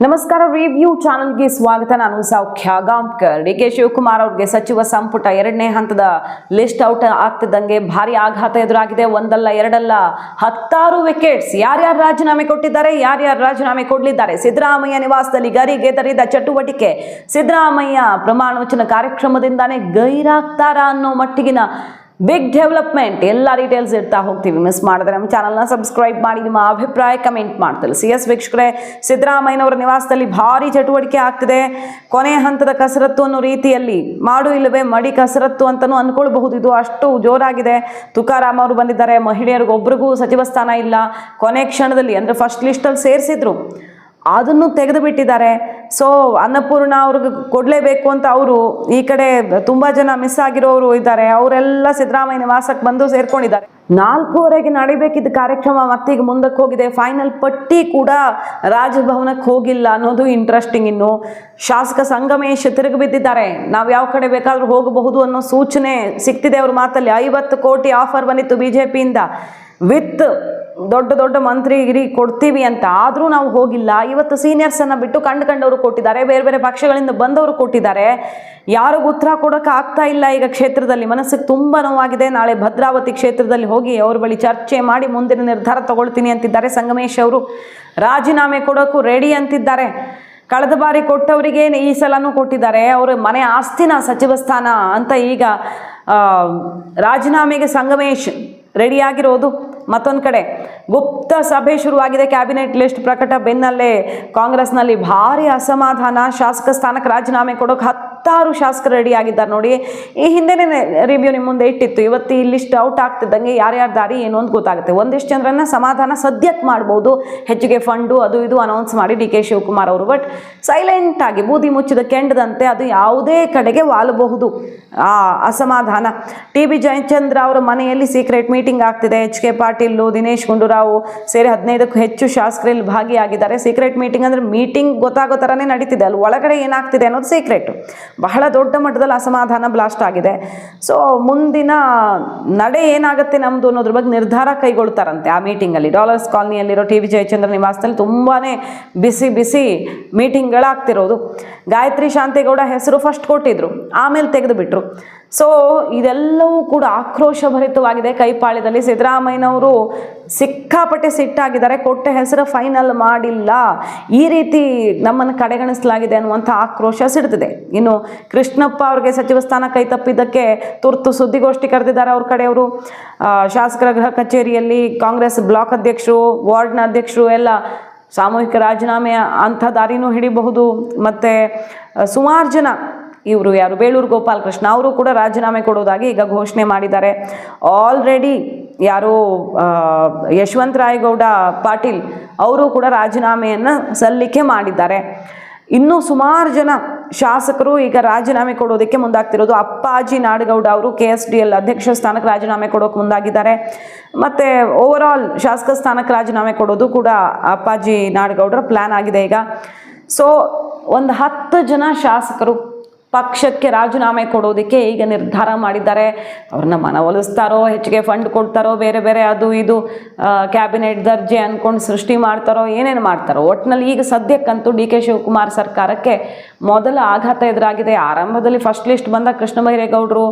ನಮಸ್ಕಾರ, ರಿವ್ಯೂ ಚಾನೆಲ್ಗೆ ಸ್ವಾಗತ. ನಾನು ಸೌಖ್ಯ ಗಾಂವ್ಕರ್. ಡಿ.ಕೆ. ಶಿವಕುಮಾರ್ ಅವರಿಗೆ ಸಚಿವ ಸಂಪುಟ 2ನೇ ಹಂತದ ಲಿಸ್ಟ್ ಔಟ್ ಆಗ್ತಿದ್ದಂಗೆ ಭಾರಿ ಆಘಾತ ಎದುರಾಗಿದೆ. ಒಂದಲ್ಲ ಎರಡಲ್ಲ 16 ವಿಕೆಟ್ಸ್. ಯಾರ್ಯಾರು ರಾಜೀನಾಮೆ ಕೊಟ್ಟಿದ್ದಾರೆ, ಯಾರ್ಯಾರು ರಾಜೀನಾಮೆ ಕೊಡಲಿದ್ದಾರೆ? ಸಿದ್ದರಾಮಯ್ಯ ನಿವಾಸದಲ್ಲಿ ಗರಿಗೆದರಿದ ಚಟುವಟಿಕೆ. ಸಿದ್ದರಾಮಯ್ಯ ಪ್ರಮಾಣ ವಚನ ಕಾರ್ಯಕ್ರಮದಿಂದಾನೇ ಗೈರಾಗ್ತಾರ ಅನ್ನೋ ಮಟ್ಟಿಗಿನ ಬಿಗ್ ಡೆವಲಪ್ಮೆಂಟ್. ಎಲ್ಲ ಡೀಟೇಲ್ಸ್ ಇರ್ತಾ ಹೋಗ್ತೀವಿ. ಮಿಸ್ ಮಾಡಿದ್ರೆ ನಮ್ಮ ಚಾನಲ್ನ ಸಬ್ಸ್ಕ್ರೈಬ್ ಮಾಡಿ, ನಿಮ್ಮ ಅಭಿಪ್ರಾಯ ಕಮೆಂಟ್ ಮಾಡ್ತಾರೆ. CS ವೀಕ್ಷಕರೇ, ಸಿದ್ದರಾಮಯ್ಯನವರ ನಿವಾಸದಲ್ಲಿ ಭಾರಿ ಚಟುವಟಿಕೆ ಆಗ್ತಿದೆ. ಕೊನೆ ಹಂತದ ಕಸರತ್ತು ಅನ್ನೋ ರೀತಿಯಲ್ಲಿ, ಮಾಡು ಇಲ್ಲವೇ ಮಡಿ ಕಸರತ್ತು ಅಂತಲೂ ಅನ್ಕೊಳ್ಬಹುದು. ಇದು ಅಷ್ಟು ಜೋರಾಗಿದೆ. ತುಕಾರಾಮ್ ಅವರು ಬಂದಿದ್ದಾರೆ. ಮಹಿಳೆಯರಿಗೊಬ್ಬರಿಗೂ ಸಚಿವ ಸ್ಥಾನ ಇಲ್ಲ. ಕೊನೆ ಕ್ಷಣದಲ್ಲಿ ಅಂದರೆ ಫಸ್ಟ್ ಲಿಸ್ಟಲ್ಲಿ ಸೇರಿಸಿದ್ರು, ಅದನ್ನು ತೆಗೆದು ಬಿಟ್ಟಿದ್ದಾರೆ. ಸೊ ಅನ್ನಪೂರ್ಣ ಅವ್ರಿಗೆ ಕೊಡಲೇಬೇಕು ಅಂತ ಅವರು, ಈ ಕಡೆ ತುಂಬ ಜನ ಮಿಸ್ ಆಗಿರೋರು ಇದ್ದಾರೆ, ಅವರೆಲ್ಲ ಸಿದ್ದರಾಮಯ್ಯ ನಿವಾಸಕ್ಕೆ ಬಂದು ಸೇರ್ಕೊಂಡಿದ್ದಾರೆ. 4:15ಕ್ಕೆ ನಡಿಬೇಕಿದ್ದ ಕಾರ್ಯಕ್ರಮ ಮತ್ತೀಗ ಮುಂದಕ್ಕೆ ಹೋಗಿದೆ. ಫೈನಲ್ ಪಟ್ಟಿ ಕೂಡ ರಾಜಭವನಕ್ಕೆ ಹೋಗಿಲ್ಲ ಅನ್ನೋದು ಇಂಟ್ರೆಸ್ಟಿಂಗ್. ಇನ್ನು ಶಾಸಕ ಸಂಗಮೇಶ್ ತಿರುಗಿ ಬಿದ್ದಿದ್ದಾರೆ. ನಾವು ಯಾವ ಕಡೆ ಬೇಕಾದರೂ ಹೋಗಬಹುದು ಅನ್ನೋ ಸೂಚನೆ ಸಿಗ್ತಿದೆ ಅವ್ರ ಮಾತಲ್ಲಿ. 50 ಕೋಟಿ ಆಫರ್ ಬಂದಿತ್ತು BJPಯಿಂದ, ವಿತ್ ದೊಡ್ಡ ಮಂತ್ರಿಗಿರಿ ಕೊಡ್ತೀವಿ ಅಂತ. ಆದರೂ ನಾವು ಹೋಗಿಲ್ಲ. ಇವತ್ತು ಸೀನಿಯರ್ಸನ್ನು ಬಿಟ್ಟು ಕಂಡವರು ಕೊಟ್ಟಿದ್ದಾರೆ, ಬೇರೆ ಬೇರೆ ಪಕ್ಷಗಳಿಂದ ಬಂದವರು ಕೊಟ್ಟಿದ್ದಾರೆ. ಯಾರಿಗೂ ಉತ್ತರ ಕೊಡೋಕೆ ಆಗ್ತಾ ಇಲ್ಲ ಈಗ ಕ್ಷೇತ್ರದಲ್ಲಿ. ಮನಸ್ಸಿಗೆ ತುಂಬ ನೋವಾಗಿದೆ. ನಾಳೆ ಭದ್ರಾವತಿ ಕ್ಷೇತ್ರದಲ್ಲಿ ಹೋಗಿ ಅವ್ರ ಬಳಿ ಚರ್ಚೆ ಮಾಡಿ ಮುಂದಿನ ನಿರ್ಧಾರ ತಗೊಳ್ತೀನಿ ಅಂತಿದ್ದಾರೆ. ಸಂಗಮೇಶ್ ಅವರು ರಾಜೀನಾಮೆ ಕೊಡೋಕ್ಕೂ ರೆಡಿ ಅಂತಿದ್ದಾರೆ. ಕಳೆದ ಬಾರಿ ಕೊಟ್ಟವರಿಗೆ ಈ ಸಲನೂ ಕೊಟ್ಟಿದ್ದಾರೆ. ಅವರ ಮನೆ ಆಸ್ತಿನ ಸಚಿವ ಸ್ಥಾನ ಅಂತ ಈಗ ರಾಜೀನಾಮೆಗೆ ಸಂಗಮೇಶ್ ರೆಡಿಯಾಗಿರೋದು. ಮತ್ತೊಂದು ಕಡೆ ಗುಪ್ತ ಸಭೆ ಶುರುವಾಗಿದೆ. ಕ್ಯಾಬಿನೆಟ್ ಲಿಸ್ಟ್ ಪ್ರಕಟ ಬೆನ್ನಲ್ಲೇ ಕಾಂಗ್ರೆಸ್ನಲ್ಲಿ ಭಾರಿ ಅಸಮಾಧಾನ. ಶಾಸಕ ಸ್ಥಾನಕ್ಕೆ ರಾಜೀನಾಮೆ ಕೊಡೋಕೆ 16 ಶಾಸಕರು ರೆಡಿ ಆಗಿದ್ದಾರೆ ನೋಡಿ. ಈ ಹಿಂದೆನೇ ರಿವ್ಯೂ ನಿಮ್ಮ ಮುಂದೆ ಇಟ್ಟಿತ್ತು. ಇವತ್ತು ಈ ಲಿಸ್ಟ್ ಔಟ್ ಆಗ್ತಿದ್ದಂಗೆ ಯಾರ್ಯಾರ ದಾರಿ ಏನು ಅಂತ ಗೊತ್ತಾಗುತ್ತೆ. ಒಂದಿಷ್ಟು ಜನರನ್ನ ಸಮಾಧಾನ ಸದ್ಯಕ್ಕೆ ಮಾಡ್ಬೋದು, ಹೆಚ್ಚಿಗೆ ಫಂಡು ಅದು ಇದು ಅನೌನ್ಸ್ ಮಾಡಿ ಡಿ.ಕೆ. ಶಿವಕುಮಾರ್ ಅವರು. ಬಟ್ ಸೈಲೆಂಟ್ ಆಗಿ ಬೂದಿ ಮುಚ್ಚಿದ ಕೆಂಡದಂತೆ ಅದು ಯಾವುದೇ ಕಡೆಗೆ ವಾಲಬಹುದು ಆ ಅಸಮಾಧಾನ. TB ಜಯಚಂದ್ರ ಅವರ ಮನೆಯಲ್ಲಿ ಸೀಕ್ರೆಟ್ ಮೀಟಿಂಗ್ ಆಗ್ತಿದೆ. HK ಪಾಟೀಲ್, ದಿನೇಶ್ ಗುಂಡೂರಾವ್ ಸೇರಿ 15ಕ್ಕೂ ಹೆಚ್ಚು ಶಾಸಕರಲ್ಲಿ ಭಾಗಿಯಾಗಿದ್ದಾರೆ. ಸೀಕ್ರೆಟ್ ಮೀಟಿಂಗ್ ಅಂದರೆ ಮೀಟಿಂಗ್ ಗೊತ್ತಾಗೋ ಥರನೇ ನಡೀತಿದೆ, ಅಲ್ಲಿ ಒಳಗಡೆ ಏನಾಗ್ತಿದೆ ಅನ್ನೋದು ಸೀಕ್ರೆಟ್. ಬಹಳ ದೊಡ್ಡ ಮಟ್ಟದಲ್ಲಿ ಅಸಮಾಧಾನ ಬ್ಲಾಸ್ಟ್ ಆಗಿದೆ. ಸೊ ಮುಂದಿನ ನಡೆ ಏನಾಗುತ್ತೆ ನಮ್ಮದು ಅನ್ನೋದ್ರ ಬಗ್ಗೆ ನಿರ್ಧಾರ ಕೈಗೊಳ್ತಾರಂತೆ ಆ ಮೀಟಿಂಗಲ್ಲಿ. ಡಾಲರ್ಸ್ ಕಾಲನಿಯಲ್ಲಿರೋ TB ಜಯಚಂದ್ರ ನಿವಾಸದಲ್ಲಿ ತುಂಬಾ ಬಿಸಿ ಮೀಟಿಂಗ್ಗಳಾಗ್ತಿರೋದು. ಗಾಯತ್ರಿ ಶಾಂತೇಗೌಡ ಹೆಸರು ಫಸ್ಟ್ ಕೊಟ್ಟಿದ್ರು, ಆಮೇಲೆ ತೆಗೆದುಬಿಟ್ರು. ಸೊ ಇದೆಲ್ಲವೂ ಕೂಡ ಆಕ್ರೋಶಭರಿತವಾಗಿದೆ. ಕೈಪಾಳ್ಯದಲ್ಲಿ ಸಿದ್ದರಾಮಯ್ಯನವರು ಸಿಕ್ಕಾಪಟ್ಟೆ ಸಿಟ್ಟಾಗಿದ್ದಾರೆ. ಕೊಟ್ಟ ಹೆಸರು ಫೈನಲ್ ಮಾಡಿಲ್ಲ, ಈ ರೀತಿ ನಮ್ಮನ್ನು ಕಡೆಗಣಿಸಲಾಗಿದೆ ಅನ್ನುವಂಥ ಆಕ್ರೋಶ ಸಿಡ್ತಿದೆ. ಇನ್ನು ಕೃಷ್ಣಪ್ಪ ಅವ್ರಿಗೆ ಸಚಿವ ಸ್ಥಾನ ಕೈ ತಪ್ಪಿದ್ದಕ್ಕೆ ತುರ್ತು ಸುದ್ದಿಗೋಷ್ಠಿ ಕರೆದಿದ್ದಾರೆ ಅವ್ರ ಕಡೆಯವರು. ಶಾಸಕರ ಗೃಹ ಕಚೇರಿಯಲ್ಲಿ ಕಾಂಗ್ರೆಸ್ ಬ್ಲಾಕ್ ಅಧ್ಯಕ್ಷರು, ವಾರ್ಡ್ನ ಅಧ್ಯಕ್ಷರು ಎಲ್ಲ ಸಾಮೂಹಿಕ ರಾಜೀನಾಮೆ ಅಂಥ ದಾರಿನೂ ಹಿಡಿಬಹುದು. ಮತ್ತು ಸುಮಾರು ಜನ, ಇವರು ಯಾರು, ಬೇಳೂರು ಗೋಪಾಲಕೃಷ್ಣ ಅವರು ಕೂಡ ರಾಜೀನಾಮೆ ಕೊಡೋದಾಗಿ ಈಗ ಘೋಷಣೆ ಮಾಡಿದ್ದಾರೆ. ಆಲ್ರೆಡಿ ಯಾರು ಯಶವಂತರಾಯಗೌಡ ಪಾಟೀಲ್ ಅವರು ಕೂಡ ರಾಜೀನಾಮೆಯನ್ನು ಸಲ್ಲಿಕೆ ಮಾಡಿದ್ದಾರೆ. ಇನ್ನೂ ಸುಮಾರು ಜನ ಶಾಸಕರು ಈಗ ರಾಜೀನಾಮೆ ಕೊಡೋದಕ್ಕೆ ಮುಂದಾಗ್ತಿರೋದು. ಅಪ್ಪಾಜಿ ನಾಡಗೌಡ ಅವರು KSDL ಅಧ್ಯಕ್ಷ ಸ್ಥಾನಕ್ಕೆ ರಾಜೀನಾಮೆ ಕೊಡೋಕೆ ಮುಂದಾಗಿದ್ದಾರೆ. ಮತ್ತು ಓವರಾಲ್ ಶಾಸಕ ಸ್ಥಾನಕ್ಕೆ ರಾಜೀನಾಮೆ ಕೊಡೋದು ಕೂಡ ಅಪ್ಪಾಜಿ ನಾಡಗೌಡರ ಪ್ಲ್ಯಾನ್ ಆಗಿದೆ ಈಗ. ಸೊ ಒಂದು 10 ಜನ ಶಾಸಕರು ಪಕ್ಷಕ್ಕೆ ರಾಜೀನಾಮೆ ಕೊಡೋದಕ್ಕೆ ಈಗ ನಿರ್ಧಾರ ಮಾಡಿದ್ದಾರೆ. ಅವ್ರನ್ನ ಮನವೊಲಿಸ್ತಾರೋ, ಹೆಚ್ಚಿಗೆ ಫಂಡ್ ಕೊಡ್ತಾರೋ, ಬೇರೆ ಬೇರೆ ಅದು ಇದು ಕ್ಯಾಬಿನೆಟ್ ದರ್ಜೆ ಅಂದ್ಕೊಂಡು ಸೃಷ್ಟಿ ಮಾಡ್ತಾರೋ, ಏನೇನು ಮಾಡ್ತಾರೋ. ಒಟ್ಟಿನಲ್ಲಿ ಈಗ ಸದ್ಯಕ್ಕಂತೂ ಡಿ.ಕೆ. ಶಿವಕುಮಾರ್ ಸರ್ಕಾರಕ್ಕೆ ಮೊದಲ ಆಘಾತ ಎದುರಾಗಿದೆ. ಆರಂಭದಲ್ಲಿ ಫಸ್ಟ್ ಲಿಸ್ಟ್ ಬಂದ ಕೃಷ್ಣ ಬೈರೇಗೌಡರು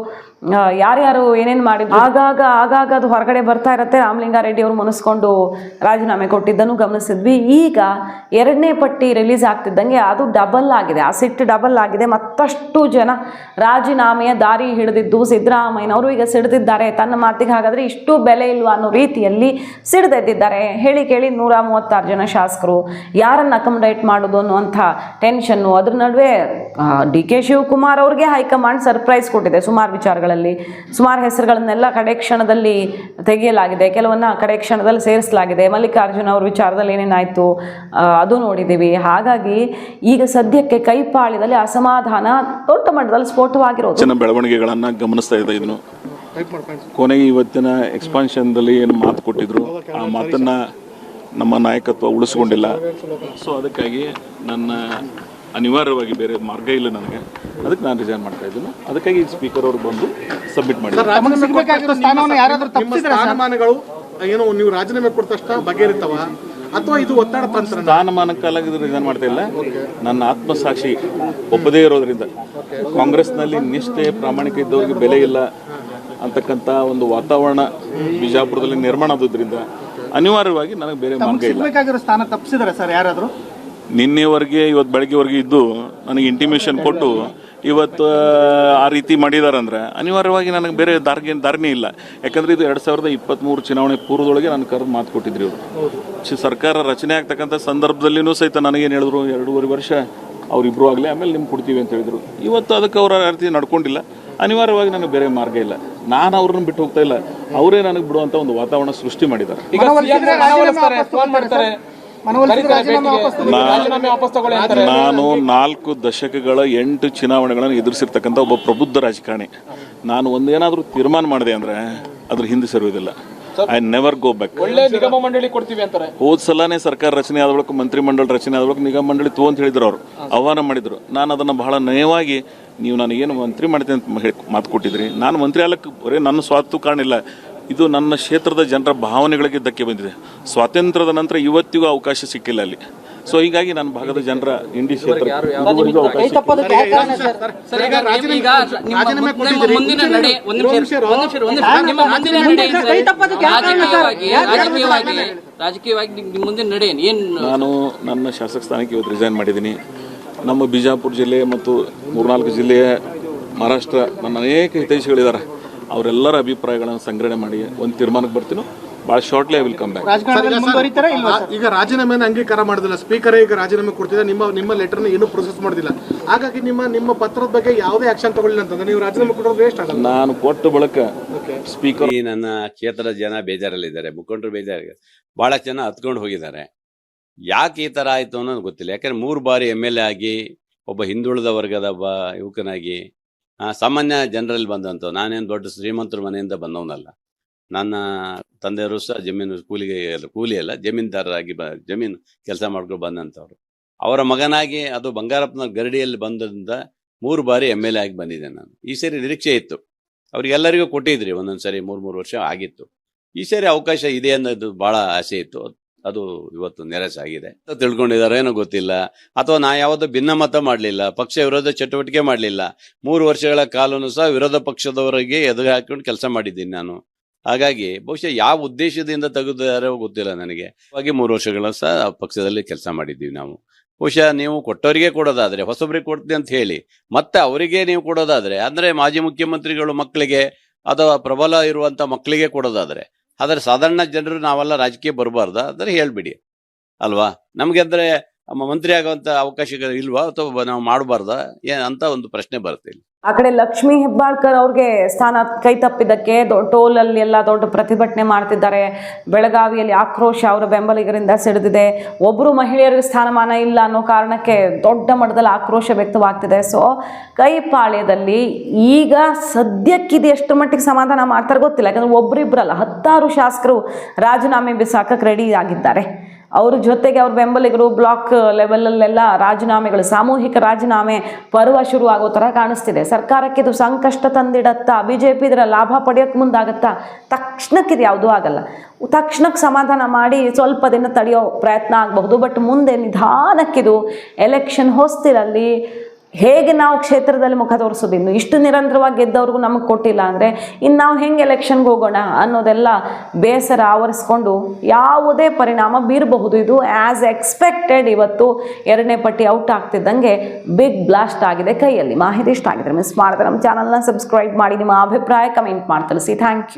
ಯಾರ್ಯಾರು ಏನೇನು ಮಾಡಿದ್ರು ಆಗಾಗ ಅದು ಹೊರಗಡೆ ಬರ್ತಾ ಇರುತ್ತೆ. ರಾಮಲಿಂಗಾರೆಡ್ಡಿ ಅವರು ಮುನಿಸ್ಕೊಂಡು ರಾಜೀನಾಮೆ ಕೊಟ್ಟಿದ್ದನ್ನು ಗಮನಿಸಿದ್ವಿ. ಈಗ 2ನೇ ಪಟ್ಟಿ ರಿಲೀಸ್ ಆಗ್ತಿದ್ದಂಗೆ ಅದು ಡಬಲ್ ಆಗಿದೆ, ಆ ಸಿಟ್ಟು ಡಬಲ್ ಆಗಿದೆ. ಮತ್ತಷ್ಟು ಜನ ರಾಜೀನಾಮೆಯ ದಾರಿ ಹಿಡಿದಿದ್ದು ಸಿದ್ದರಾಮಯ್ಯನವರು ಈಗ ಸಿಡಿದಿದ್ದಾರೆ. ತನ್ನ ಮಾತಿಗೆ ಹಾಗಾದರೆ ಇಷ್ಟು ಬೆಲೆ ಇಲ್ವಾ ಅನ್ನೋ ರೀತಿಯಲ್ಲಿ ಸಿಡಿದೆದ್ದಿದ್ದಾರೆ. ಹೇಳಿ ಕೇಳಿ 136 ಜನ ಶಾಸಕರು ಯಾರನ್ನು ಅಕಮಡೇಟ್ ಮಾಡೋದು ಅನ್ನುವಂಥ ಟೆನ್ಷನ್ನು. ಅದ್ರ ನಡುವೆ ಡಿ.ಕೆ. ಶಿವಕುಮಾರ್ ಅವ್ರಿಗೆ ಹೈಕಮಾಂಡ್ ಸರ್ಪ್ರೈಸ್ ಕೊಟ್ಟಿದೆ. ಸುಮಾರು ವಿಚಾರಗಳಲ್ಲಿ ಸುಮಾರು ಹೆಸರುಗಳನ್ನೆಲ್ಲ ಕಡೆ ಕ್ಷಣದಲ್ಲಿ ತೆಗೆಯಲಾಗಿದೆ, ಕೆಲವನ್ನ ಕಡೆ ಕ್ಷಣದಲ್ಲಿ ಸೇರಿಸಲಾಗಿದೆ. ಮಲ್ಲಿಕಾರ್ಜುನ ಅವ್ರ ವಿಚಾರದಲ್ಲಿ ಏನೇನಾಯಿತು ಅದು ನೋಡಿದ್ದೀವಿ. ಹಾಗಾಗಿ ಈಗ ಸದ್ಯಕ್ಕೆ ಕೈಪಾಳ್ಯದಲ್ಲಿ ಅಸಮಾಧಾನ ದೊಡ್ಡ ಮಟ್ಟದಲ್ಲಿ ಸ್ಫೋಟವಾಗಿರೋದು. ಬೆಳವಣಿಗೆಗಳನ್ನು ಗಮನಿಸ್ತಾ ಇದೆ. ಇದನ್ನು ಕೊನೆಗೆ ಇವತ್ತಿನ ಎಕ್ಸ್ಪಾನ್ಷನ್ದಲ್ಲಿ ಏನು ಮಾತು ಕೊಟ್ಟಿದ್ರು, ಆ ಮಾತನ್ನ ನಮ್ಮ ನಾಯಕತ್ವ ಉಳಿಸ್ಕೊಂಡಿಲ್ಲ. ಸೊ ಅದಕ್ಕಾಗಿ ನನ್ನ ಅನಿವಾರ್ಯವಾಗಿ ಬೇರೆ ಮಾರ್ಗ ಇಲ್ಲ ನನಗೆ, ಅದಕ್ಕೆ ನಾನು ರಿಸೈನ್ ಮಾಡ್ತಾ ಇದ್ದೀನಿ. ಅದಕ್ಕಾಗಿ ಸ್ಪೀಕರ್ ಅವರು ಬಂದು ಸಬ್ಮಿಟ್ ಮಾಡಿದ್ದಾರೆ. ಸ್ಥಾನಮಾನಗಳು ಏನು ನೀವು ರಾಜೀನಾಮೆ ಕೊಡ್ತಷ್ಟ ಬಗೆಹರಿತಾವ, ಅಥವಾ ಇದು ಒತ್ತಡ ತಂತ್ರ? ಸ್ಥಾನಮಾನಕ್ಕಾಗಿ ರಿಸೈನ್ ಮಾಡ್ತಾ ಇಲ್ಲ, ನನ್ನ ಆತ್ಮಸಾಕ್ಷಿ ಒಪ್ಪದೇ ಇರೋದ್ರಿಂದ, ಕಾಂಗ್ರೆಸ್ನಲ್ಲಿ ನಿಷ್ಠೆ ಪ್ರಾಮಾಣಿಕ ಇದ್ದವರಿಗೆ ಬೆಲೆ ಇಲ್ಲ ಅಂತಕ್ಕಂಥ ಒಂದು ವಾತಾವರಣ ಬಿಜಾಪುರದಲ್ಲಿ ನಿರ್ಮಾಣ ಆಗೋದ್ರಿಂದ ಅನಿವಾರ್ಯವಾಗಿ ನನಗೆ ಬೇರೆ ಮಾರ್ಗ ಇಲ್ಲ. ಸಿಗ್ಬೇಕಾಗಿರೋ ಸ್ಥಾನ ತಪ್ಪಿಸಿದಾರೆ ಸರ್ ಯಾರಾದರೂ? ನಿನ್ನೆವರೆಗೆ ಇವತ್ತು ಬೆಳಗ್ಗೆವರೆಗೆ ಇದ್ದು ನನಗೆ ಇಂಟಿಮೇಷನ್ ಕೊಟ್ಟು ಇವತ್ತು ಆ ರೀತಿ ಮಾಡಿದ್ದಾರೆ ಅಂದರೆ ಅನಿವಾರ್ಯವಾಗಿ ನನಗೆ ಬೇರೆ ದಾರಿನೇ ಇಲ್ಲ. ಯಾಕಂದರೆ ಇದು 2023 ಚುನಾವಣೆ ಪೂರ್ವದೊಳಗೆ ನಾನು ಕರೆದು ಮಾತು ಕೊಟ್ಟಿದ್ರಿ ಅವರು. ಸರ್ಕಾರ ರಚನೆ ಆಗ್ತಕ್ಕಂಥ ಸಂದರ್ಭದಲ್ಲಿನೂ ಸಹಿತ ನನಗೇನು ಹೇಳಿದ್ರು, 2.5 ವರ್ಷ ಅವರಿಬ್ಬರು ಆಗಲಿ, ಆಮೇಲೆ ನಿಮ್ಗೆ ಕೊಡ್ತೀವಿ ಅಂತ ಹೇಳಿದರು. ಇವತ್ತು ಅದಕ್ಕೆ ಅವರ ರೀತಿ ನಡ್ಕೊಂಡಿಲ್ಲ. ಅನಿವಾರ್ಯವಾಗಿ ನನಗೆ ಬೇರೆ ಮಾರ್ಗ ಇಲ್ಲ. ನಾನು ಅವ್ರನ್ನ ಬಿಟ್ಟು ಹೋಗ್ತಾ ಇಲ್ಲ, ಅವರೇ ನನಗೆ ಬಿಡುವಂಥ ಒಂದು ವಾತಾವರಣ ಸೃಷ್ಟಿ ಮಾಡಿದ್ದಾರೆ. ನಾನು 4 ದಶಕಗಳ 8 ಚುನಾವಣೆಗಳನ್ನು ಎದುರಿಸಿರ್ತಕ್ಕಂಥ ಒಬ್ಬ ಪ್ರಬುದ್ಧ ರಾಜಕಾರಣಿ. ನಾನು ಒಂದೇನಾದರೂ ತೀರ್ಮಾನ ಮಾಡಿದೆ ಅಂದರೆ ಅದ್ರ ಹಿಂದೆ ಸರಿಯೋದಿಲ್ಲ. I never go back. ನಿಗಮ ಮಂಡಳಿ ಕೊಡ್ತೀವಿ ಅಂತಾರೆ. ಹೋದ ಸಲನೇ ಸರ್ಕಾರ ರಚನೆ ಆದ ಬಳಿಕ, ಮಂತ್ರಿ ಮಂಡಳ ರಚನೆ ಆದ ಬಳಿಕ ನಿಗಮ ಮಂಡಳಿ ಅಂತ ಹೇಳಿದ್ರು, ಅವರು ಆಹ್ವಾನ ಮಾಡಿದ್ರು. ನಾನು ಅದನ್ನು ಬಹಳ ನಯವಾಗಿ, ನೀವು ನನಗೇನು ಮಂತ್ರಿ ಮಾಡ್ತೀನಿ ಅಂತ ಮಾತು ಕೊಟ್ಟಿದ್ರಿ, ನಾನು ಮಂತ್ರಿ ಆಗಲಿಕ್ಕೆ ಬರೀ ನನ್ನ ಸ್ವಾರ್ಥ ಕಾರಣ ಇಲ್ಲ, ಇದು ನನ್ನ ಕ್ಷೇತ್ರದ ಜನರ ಭಾವನೆಗಳಿಗೆ ಧಕ್ಕೆ ಬಂದಿದೆ. ಸ್ವಾತಂತ್ರ್ಯದ ನಂತರ ಇವತ್ತಿಗೂ ಅವಕಾಶ ಸಿಕ್ಕಿಲ್ಲ ಅಲ್ಲಿ. ಸೊ ಹೀಗಾಗಿ ನನ್ನ ಭಾಗದ ಜನರ ಇಂಡಿ ಕ್ಷೇತ್ರ ನಾನು ನನ್ನ ಶಾಸಕ ಸ್ಥಾನಕ್ಕೆ ಇವತ್ತು ರಿಸೈನ್ ಮಾಡಿದ್ದೀನಿ. ನಮ್ಮ ಬಿಜಾಪುರ ಜಿಲ್ಲೆ ಮತ್ತು 3-4 ಜಿಲ್ಲೆಯ ಮಹಾರಾಷ್ಟ್ರ ನನ್ನ ಅನೇಕ ಹಿತೈಷಿಗಳಿದ್ದಾರೆ. ಅವರೆಲ್ಲರ ಅಭಿಪ್ರಾಯಗಳನ್ನು ಸಂಗ್ರಹಣೆ ಮಾಡಿ ಒಂದು ತೀರ್ಮಾನಕ್ಕೆ ಬರ್ತೀನಿ. ಭಾಳ shortly I will come back. ಈಗ ರಾಜೀನಾಮೆಯನ್ನು ಅಂಗೀಕಾರ ಮಾಡೋದಿಲ್ಲ, ಸ್ಪೀಕರ್ ಈಗ ರಾಜೀನಾಮೆ ಕೊಡ್ತಿದ್ದಾರೆ, ನಿಮ್ಮ ಲೆಟರ್ನ ಏನೂ ಪ್ರೊಸೆಸ್ ಮಾಡೋದಿಲ್ಲ. ಹಾಗಾಗಿ ನಿಮ್ಮ ಪತ್ರದ ಬಗ್ಗೆ ಯಾವುದೇ ಆಕ್ಷನ್ ತಗೊಳ್ಳಿಲ್ಲ ಅಂತಂದ್ರೆ ನೀವು ರಾಜೀನಾಮೆ ಕೊಡೋದು ವೇಸ್ಟ್ ಆಗಲ್ಲ. ನಾನು ಕೊಟ್ಟ ಬಳಿಕ ಸ್ಪೀಕರ್, ನನ್ನ ಕ್ಷೇತ್ರದ ಜನ ಬೇಜಾರಲ್ಲಿದ್ದಾರೆ, ಮುಖಂಡರು ಬೇಜಾರಿದ್ದಾರೆ, ಬಹಳ ಜನ ಹತ್ಕೊಂಡು ಹೋಗಿದ್ದಾರೆ. ಯಾಕೆ ಈ ಥರ ಆಯಿತು ಅನ್ನೋದು ಗೊತ್ತಿಲ್ಲ. ಯಾಕಂದ್ರೆ 3 ಬಾರಿ MLA ಆಗಿ, ಒಬ್ಬ ಹಿಂದುಳಿದ ವರ್ಗದ ಒಬ್ಬ ಯುವಕನಾಗಿ, ಸಾಮಾನ್ಯ ಜನರಲ್ಲಿ ಬಂದಂಥ, ನಾನೇನು ದೊಡ್ಡ ಶ್ರೀಮಂತರ ಮನೆಯಿಂದ ಬಂದವನಲ್ಲ. ನನ್ನ ತಂದೆಯವರು ಸಹ ಜಮೀನು ಕೂಲಿ ಅಲ್ಲ, ಜಮೀನ್ದಾರರಾಗಿ ಜಮೀನು ಕೆಲಸ ಮಾಡ್ಕೊಂಡು ಬಂದಂಥವ್ರು. ಅವರ ಮಗನಾಗಿ, ಅದು ಬಂಗಾರಪ್ಪನ ಗರಡಿಯಲ್ಲಿ ಬಂದ್ರಿಂದ 3 ಬಾರಿ MLA ಆಗಿ ಬಂದಿದ್ದೆ ನಾನು. ಈ ಸರಿ ನಿರೀಕ್ಷೆ ಇತ್ತು, ಅವ್ರಿಗೆಲ್ಲರಿಗೂ ಕೊಟ್ಟಿದ್ರಿ, ಒಂದೊಂದ್ಸರಿ 3 ವರ್ಷ ಆಗಿತ್ತು. ಈ ಸರಿ ಅವಕಾಶ ಇದೆ ಅನ್ನೋದು ಭಾಳ ಆಸೆ ಇತ್ತು. ಅದು ಇವತ್ತು ನಿರಾಸೆ ಆಗಿದೆ. ತಿಳ್ಕೊಂಡಿದಾರೋ ಏನೋ ಗೊತ್ತಿಲ್ಲ, ಅಥವಾ ನಾ ಯಾವುದು ಭಿನ್ನಮತ ಮಾಡಲಿಲ್ಲ, ಪಕ್ಷ ವಿರೋಧ ಚಟುವಟಿಕೆ ಮಾಡಲಿಲ್ಲ. 3 ವರ್ಷಗಳ ಕಾಲನೂ ಸಹ ವಿರೋಧ ಪಕ್ಷದವರಿಗೆ ಎದುರು ಹಾಕೊಂಡು ಕೆಲಸ ಮಾಡಿದ್ದೀನಿ ನಾನು. ಹಾಗಾಗಿ ಬಹುಶಃ ಯಾವ ಉದ್ದೇಶದಿಂದ ತೆಗೆದಾರೋ ಗೊತ್ತಿಲ್ಲ ನನಗೆ. ಹಾಗೆ 3 ವರ್ಷಗಳ ಸಹ ಪಕ್ಷದಲ್ಲಿ ಕೆಲಸ ಮಾಡಿದ್ದೀವಿ ನಾವು. ಬಹುಶಃ ನೀವು ಕೊಟ್ಟವರಿಗೆ ಕೊಡೋದಾದ್ರೆ, ಹೊಸಬರಿಗೆ ಕೊಡ್ತೀವಿ ಅಂತ ಹೇಳಿ ಮತ್ತೆ ಅವರಿಗೆ ನೀವು ಕೊಡೋದಾದ್ರೆ, ಅಂದರೆ ಮಾಜಿ ಮುಖ್ಯಮಂತ್ರಿಗಳು ಮಕ್ಕಳಿಗೆ ಅಥವಾ ಪ್ರಬಲ ಇರುವಂಥ ಮಕ್ಕಳಿಗೆ ಕೊಡೋದಾದ್ರೆ, ಆದರೆ ಸಾಧಾರಣ ಜನರು ನಾವೆಲ್ಲ ರಾಜಕೀಯ ಬರಬಾರ್ದ ಅಂದರೆ ಹೇಳ್ಬಿಡಿ ಅಲ್ವಾ. ನಮಗೆ ಅಂದರೆ ಮಂತ್ರಿ ಆಗುವಂಥ ಅವಕಾಶಗಳು ಇಲ್ವಾ, ಅಥವಾ ನಾವು ಮಾಡಬಾರ್ದಾ ಅಂತ ಒಂದು ಪ್ರಶ್ನೆ ಬರುತ್ತೆ ಇಲ್ಲಿ. ಆ ಕಡೆ ಲಕ್ಷ್ಮೀ ಹೆಬ್ಬಾಳ್ಕರ್ ಅವ್ರಿಗೆ ಸ್ಥಾನ ಕೈ ತಪ್ಪಿದ್ದಕ್ಕೆ ಟೋಲಲ್ಲಿ ಎಲ್ಲ ದೊಡ್ಡ ಪ್ರತಿಭಟನೆ ಮಾಡ್ತಿದ್ದಾರೆ. ಬೆಳಗಾವಿಯಲ್ಲಿ ಆಕ್ರೋಶ ಅವರ ಬೆಂಬಲಿಗರಿಂದ ಸಿಡಿದಿದೆ. ಒಬ್ಬರು ಮಹಿಳೆಯರಿಗೆ ಸ್ಥಾನಮಾನ ಇಲ್ಲ ಅನ್ನೋ ಕಾರಣಕ್ಕೆ ದೊಡ್ಡ ಮಟ್ಟದಲ್ಲಿ ಆಕ್ರೋಶ ವ್ಯಕ್ತವಾಗ್ತಿದೆ. ಸೊ ಕೈ ಪಾಳ್ಯದಲ್ಲಿ ಈಗ ಸದ್ಯಕ್ಕಿದು ಎಷ್ಟು ಮಟ್ಟಿಗೆ ಸಮಾಧಾನ ಮಾಡ್ತಾರೆ ಗೊತ್ತಿಲ್ಲ. ಯಾಕಂದರೆ ಒಬ್ಬರಿಬ್ಬರಲ್ಲ, 10 ಶಾಸಕರು ರಾಜೀನಾಮೆ ಬಿಸಾಕಕ್ಕೆ ರೆಡಿ ಆಗಿದ್ದಾರೆ. ಅವ್ರ ಜೊತೆಗೆ ಅವ್ರ ಬೆಂಬಲಿಗರು ಬ್ಲಾಕ್ ಲೆವೆಲಲ್ಲೆಲ್ಲ ರಾಜೀನಾಮೆಗಳು, ಸಾಮೂಹಿಕ ರಾಜೀನಾಮೆ ಪರ್ವ ಶುರು ಆಗೋ ಥರ ಕಾಣಿಸ್ತಿದೆ. ಸರ್ಕಾರಕ್ಕೆ ಇದು ಸಂಕಷ್ಟ ತಂದಿಡತ್ತಾ, BJP ಇದರ ಲಾಭ ಪಡೆಯೋಕ್ಕೆ ಮುಂದಾಗತ್ತಾ? ತಕ್ಷಣಕ್ಕೆ ಇದು ಯಾವುದೂ ಆಗಲ್ಲ. ತಕ್ಷಣಕ್ಕೆ ಸಮಾಧಾನ ಮಾಡಿ ಸ್ವಲ್ಪ ದಿನ ತಡೆಯೋ ಪ್ರಯತ್ನ ಆಗಬಹುದು. ಬಟ್ ಮುಂದೆ ನಿಧಾನಕ್ಕಿದು ಎಲೆಕ್ಷನ್ ಹೊಸ್ತಿರಲ್ಲಿ ಹೇಗೆ ನಾವು ಕ್ಷೇತ್ರದಲ್ಲಿ ಮುಖ ತೋರಿಸೋದು, ಇನ್ನು ಇಷ್ಟು ನಿರಂತರವಾಗಿ ಗೆದ್ದವ್ರಿಗೂ ನಮಗೆ ಕೊಟ್ಟಿಲ್ಲ ಅಂದರೆ ಇನ್ನು ನಾವು ಹೆಂಗೆ ಎಲೆಕ್ಷನ್ಗೆ ಹೋಗೋಣ ಅನ್ನೋದೆಲ್ಲ ಬೇಸರ ಆವರಿಸ್ಕೊಂಡು ಯಾವುದೇ ಪರಿಣಾಮ ಬೀರಬಹುದು. ಇದು ಆ್ಯಸ್ ಎಕ್ಸ್ಪೆಕ್ಟೆಡ್ ಇವತ್ತು 2ನೇ ಪಟ್ಟಿ ಔಟ್ ಆಗ್ತಿದ್ದಂಗೆ ಬಿಗ್ ಬ್ಲಾಸ್ಟ್ ಆಗಿದೆ ಕೈಯಲ್ಲಿ. ಮಾಹಿತಿ ಇಷ್ಟ ಆಗಿದ್ರೆ ಮಿಸ್ ಮಾಡಿದ್ರೆ ನಮ್ಮ ಚಾನಲ್ನ ಸಬ್ಸ್ಕ್ರೈಬ್ ಮಾಡಿ, ನಿಮ್ಮ ಅಭಿಪ್ರಾಯ ಕಮೆಂಟ್ ಮಾಡಿ ತಿಳಿಸಿ. Thank you.